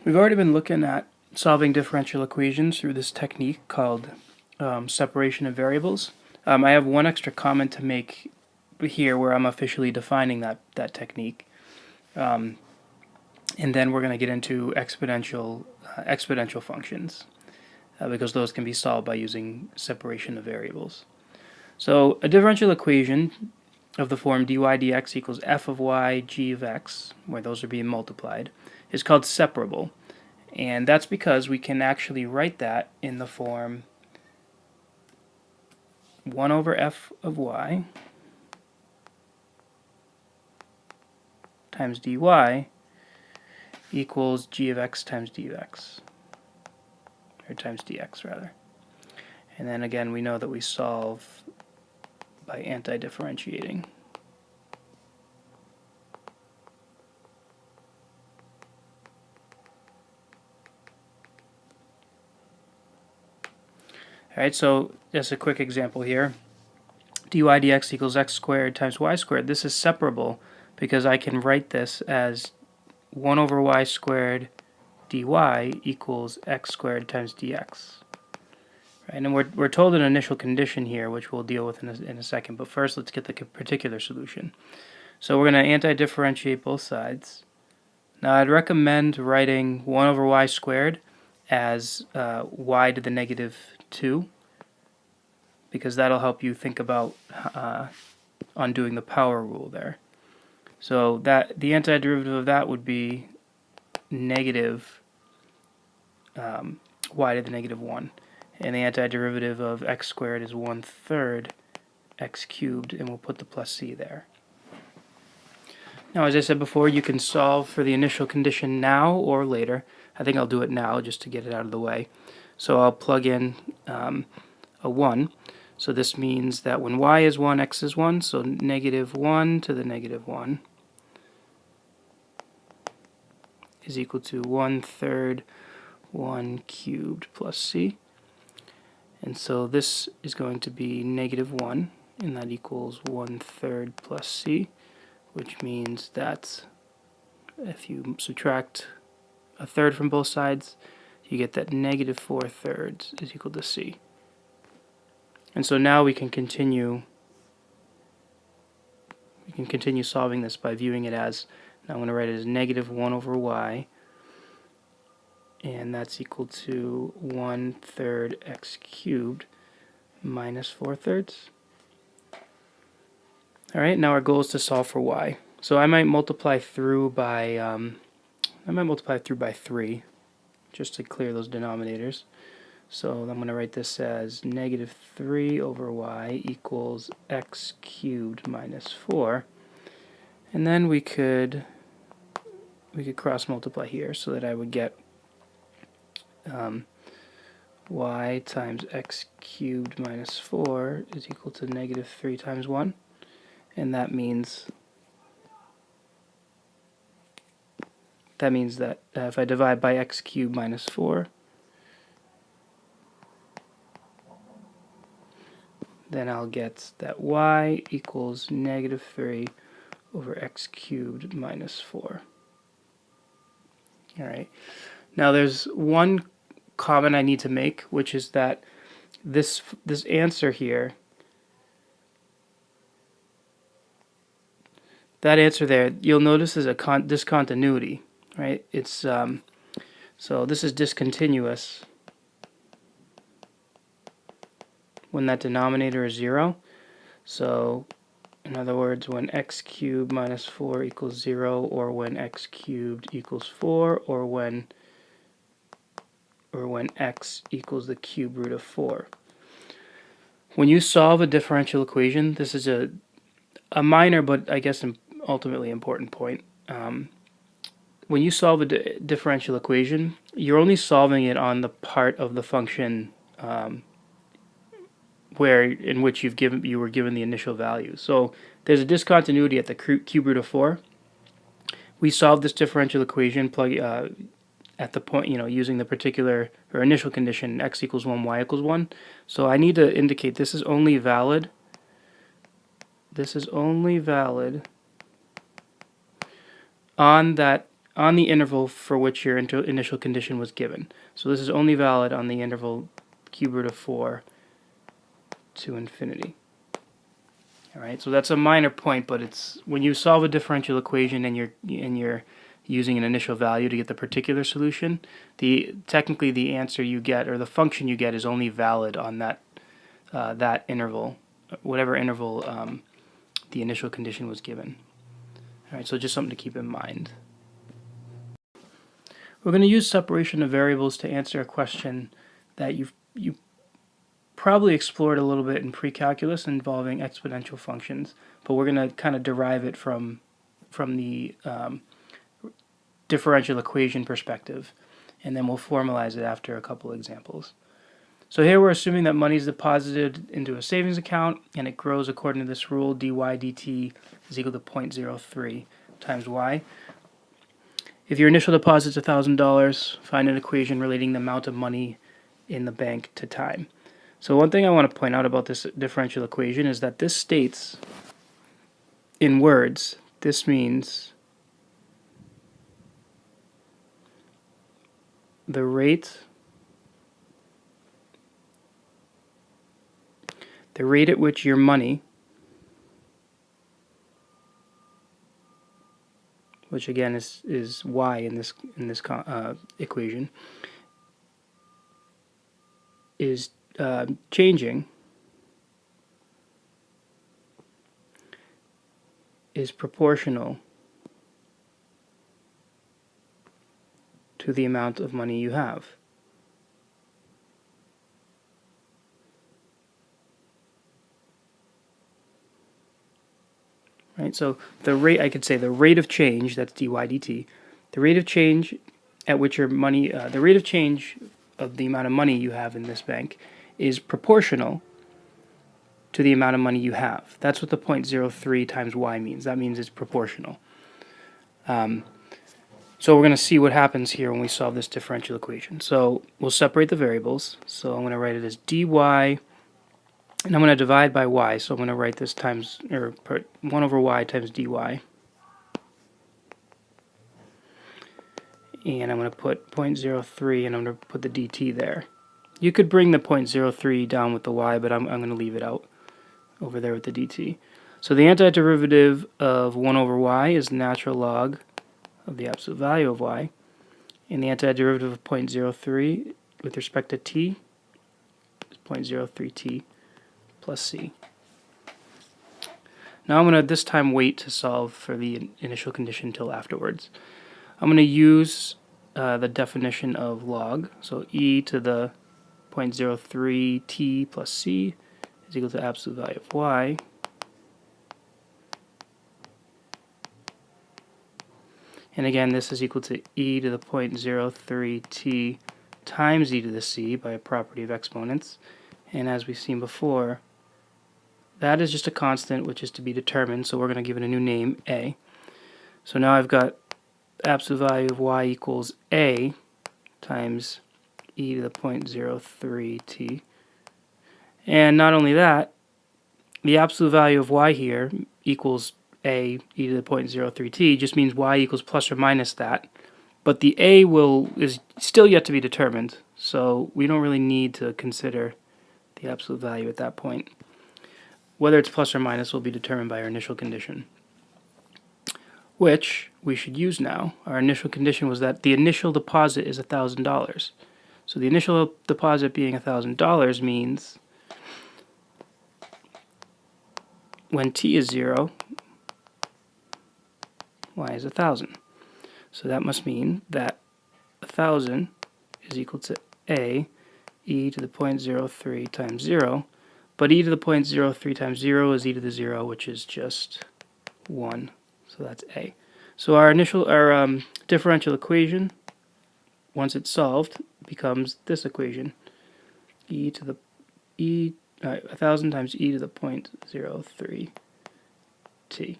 We've already been looking at solving differential equations through this technique called separation of variables. I have one extra comment to make here where I'm officially defining that technique. And then we're going to get into exponential functions because those can be solved by using separation of variables. So a differential equation of the form dy dx equals f of y g of x, where those are being multiplied, is called separable. And that's because we can actually write that in the form 1 over f of y times dy equals g of x times d of x, or times dx rather. And then again, we know that we solve by anti-differentiating. Alright, so just a quick example here. dy dx equals x squared times y squared. This is separable because I can write this as 1 over y squared dy equals x squared times dx. Right, and we're told an initial condition here, which we'll deal with in a second. But first, let's get the particular solution. So we're going to anti-differentiate both sides. Now, I'd recommend writing 1 over y squared as y to the negative 2, because that'll help you think about undoing the power rule there. So that the antiderivative of that would be negative y to the negative 1. And the antiderivative of x squared is 1/3 x cubed, and we'll put the plus c there. Now, as I said before, you can solve for the initial condition now or later. I think I'll do it now just to get it out of the way. So I'll plug in a 1. So this means that when y is 1, x is 1, so negative 1 to the negative 1 is equal to 1/3 1 cubed plus c. And so this is going to be negative 1, and that equals 1/3 plus c, which means that if you subtract a third from both sides, you get that negative 4/3 is equal to c. And so now we can continue solving this by viewing it as, now I'm going to write it as negative 1 over y, and that's equal to 1/3 x cubed minus 4/3. Alright, now our goal is to solve for y. So I might multiply through by 3 just to clear those denominators. So I'm going to write this as negative 3 over y equals x cubed minus 4. And then we could cross multiply here so that I would get y times x cubed minus 4 is equal to negative 3 times 1. And that means that if I divide by x cubed minus 4, then I'll get that y equals negative 3 over x cubed minus 4. Alright, now there's one comment I need to make, which is that this answer here, that answer there, you'll notice is a discontinuity, right? It's so this is discontinuous when that denominator is 0. So in other words, when x cubed minus 4 equals 0, or when x cubed equals 4, or when x equals the cube root of 4. When you solve a differential equation, this is a minor but I guess ultimately important point. When you solve a differential equation, you're only solving it on the part of the function in which you were given the initial value. So there's a discontinuity at the cube root of 4. We solved this differential equation at the point, using the particular or initial condition x equals 1, y equals 1. So I need to indicate this is only valid. This is only valid on that on the interval for which your initial condition was given. So this is only valid on the interval cube root of 4 to infinity. All right, so that's a minor point, but it's when you solve a differential equation and you're using an initial value to get the particular solution, technically the answer you get or the function you get is only valid on that interval, whatever interval the initial condition was given. All right, so just something to keep in mind. We're going to use separation of variables to answer a question that you probably explored a little bit in pre-calculus involving exponential functions, but we're going to kind of derive it from the differential equation perspective, and then we'll formalize it after a couple examples. So here we're assuming that money is deposited into a savings account and it grows according to this rule, dy dt is equal to 0.03 times y. If your initial deposit is $1,000, find an equation relating the amount of money in the bank to time. So one thing I want to point out about this differential equation is that this states in words, this means the rate at which your money, which again is y in this equation, is changing, is proportional to the amount of money you have. Right, so the rate, I could say the rate of change, that's dy dt, the rate of change at which your money, the rate of change of the amount of money you have in this bank is proportional to the amount of money you have. That's what the 0.03 times y means. That means it's proportional. So we're going to see what happens here when we solve this differential equation. So we'll separate the variables. So I'm going to write it as dy, and I'm going to divide by y. So I'm going to write this times, or 1 over y times dy. And I'm going to put 0.03 and I'm going to put the dt there. You could bring the 0.03 down with the y, but I'm going to leave it out over there with the dt. So the antiderivative of 1 over y is natural log of the absolute value of y. And the antiderivative of 0.03 with respect to t is 0.03t plus c. Now I'm going to this time wait to solve for the initial condition until afterwards. I'm going to use the definition of log. So e to the 0.03t plus c is equal to absolute value of y. And again, this is equal to e to the 0.03t times e to the c by a property of exponents. And as we've seen before, that is just a constant which is to be determined, so we're going to give it a new name, a. So now I've got absolute value of y equals a times e to the 0.03t. And not only that, the absolute value of y here equals a e to the 0.03t just means y equals plus or minus that. But the a is still yet to be determined, so we don't really need to consider the absolute value at that point. Whether it's plus or minus will be determined by our initial condition, which we should use now. Our initial condition was that the initial deposit is $1,000. So the initial deposit being $1,000 means when t is 0, y is 1,000. So that must mean that 1,000 is equal to a e to the 0.03 times 0, but e to the 0.03 times 0 is e to the 0, which is just 1. So that's a. So our differential equation, once it's solved, becomes this equation: 1,000 times e to the 0.03 t.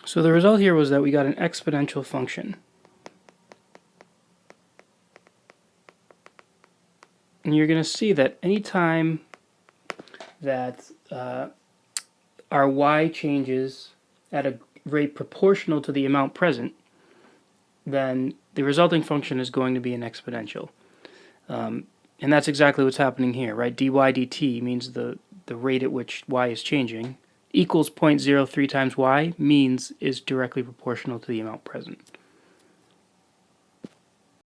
So the result here was that we got an exponential function. And you're going to see that anytime that our y changes at a rate proportional to the amount present, then the resulting function is going to be an exponential. And that's exactly what's happening here, right? dy dt means the rate at which y is changing, equals 0.03 times y means is directly proportional to the amount present.